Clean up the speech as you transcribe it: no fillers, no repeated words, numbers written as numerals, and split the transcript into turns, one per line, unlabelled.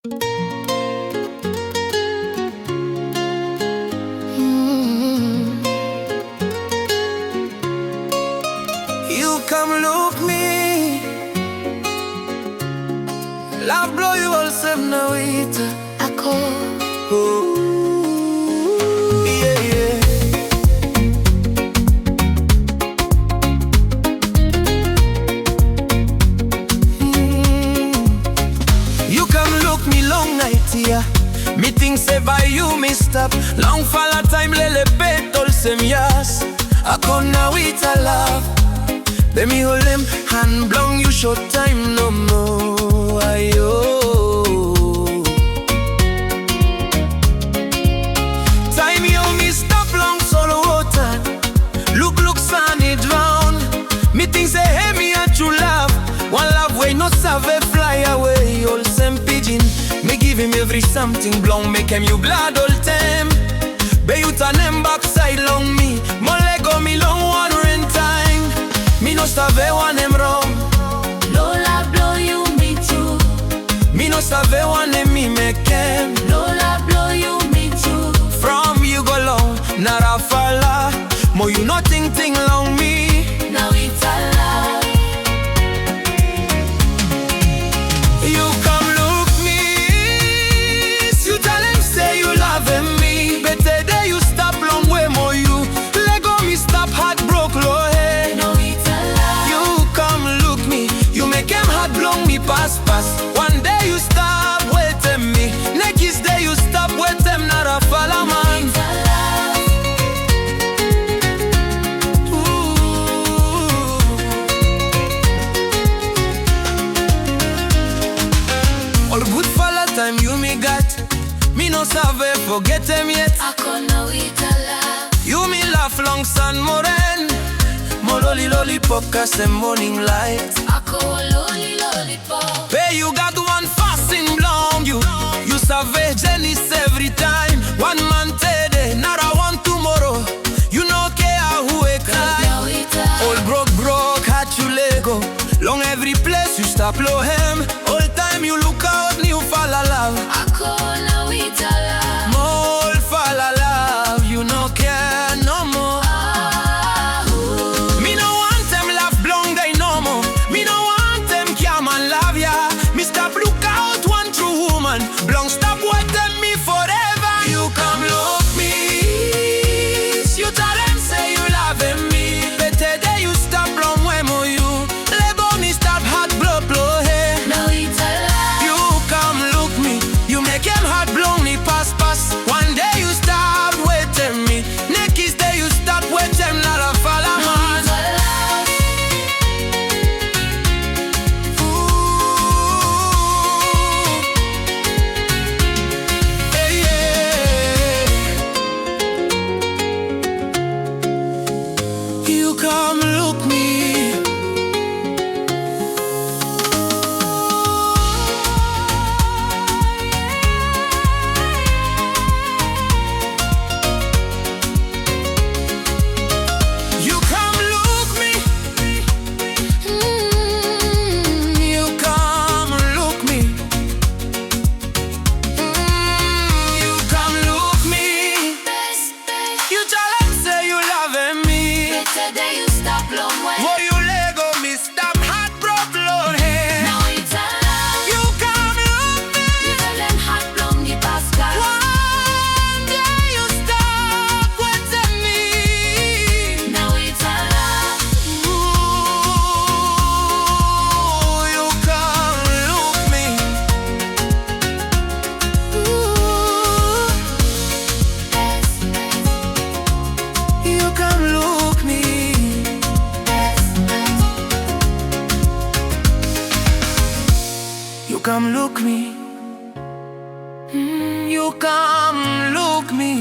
You come look me, love blow you all seven Nawita. Oh, yeah, yeah. You come look me long night here. Me think say by you me stop. Long fall a time lele petol sem yas. I come Nawita Lav. Let me hold him hand blong you short time no more. Ayo. Time you me stop long solo water. Look sunny drown. Me think say hey me a true love. One love way no save fly away. All same pigeon. Me give him every something blong. Make him you blood all time. Be you turn him backside long me. Molego me long one rain time. Me no save one him wrong.
Lola blow you me too.
Me no save one him me make him.
Lola blow you me too.
From you go long, not a falla. Mo you no ting long me.
Nawita Lav.
You come look me. You tell him say you love him me. Better day you stop long way more you. Let go me stop heart broke low hey.
Nawita Lav.
You come look me. You make him heart blow me pass. One day you stop waiting me. Next day you stop waiting not a falla man.
Nawita Lav.
All good falla time you me got. Me no save forget him yet.
I call Nawita Lav.
You me laugh long sun moren. Mo loli podcast and morning light.
I call loli lollipop.
Hey, you got one fasting long you. You save Janice every time. One man today, not I want tomorrow. You no care who I cry.
Nawita.
All broke, hat you Lego. Long every place you stop low him. All time you look out, new fall love.
I call Nawita Lav.
More fall love, you no care no more.
Ah, ooh.
Me no want them laugh blonde they no more. Me no want them come and love ya. Me stop look out one true woman. Blonde stop waiting me forever. You come look me. You tell them say you love me. Better day you stop blonde way more you. Let go me stop heart blow hey.
Nawita Lav.
You come look me. You make him heart blow me pass. One day you stop waiting me. Next day you stop waiting not a falla man.
Nawita Lav.
Hey, yeah. You come look me. You come look me. You come look me. You come look me. You tell them say you love me.
Better day you stop long way.
Oh, you Lego me stop heart broke Lord hey.
Nawita Lav.
You come look me.
You tell them hot blow me Pascal.
One day you stop waiting me.
Nawita Lav.
Ooh, you come look me. You come look me. You come look me. You come look me.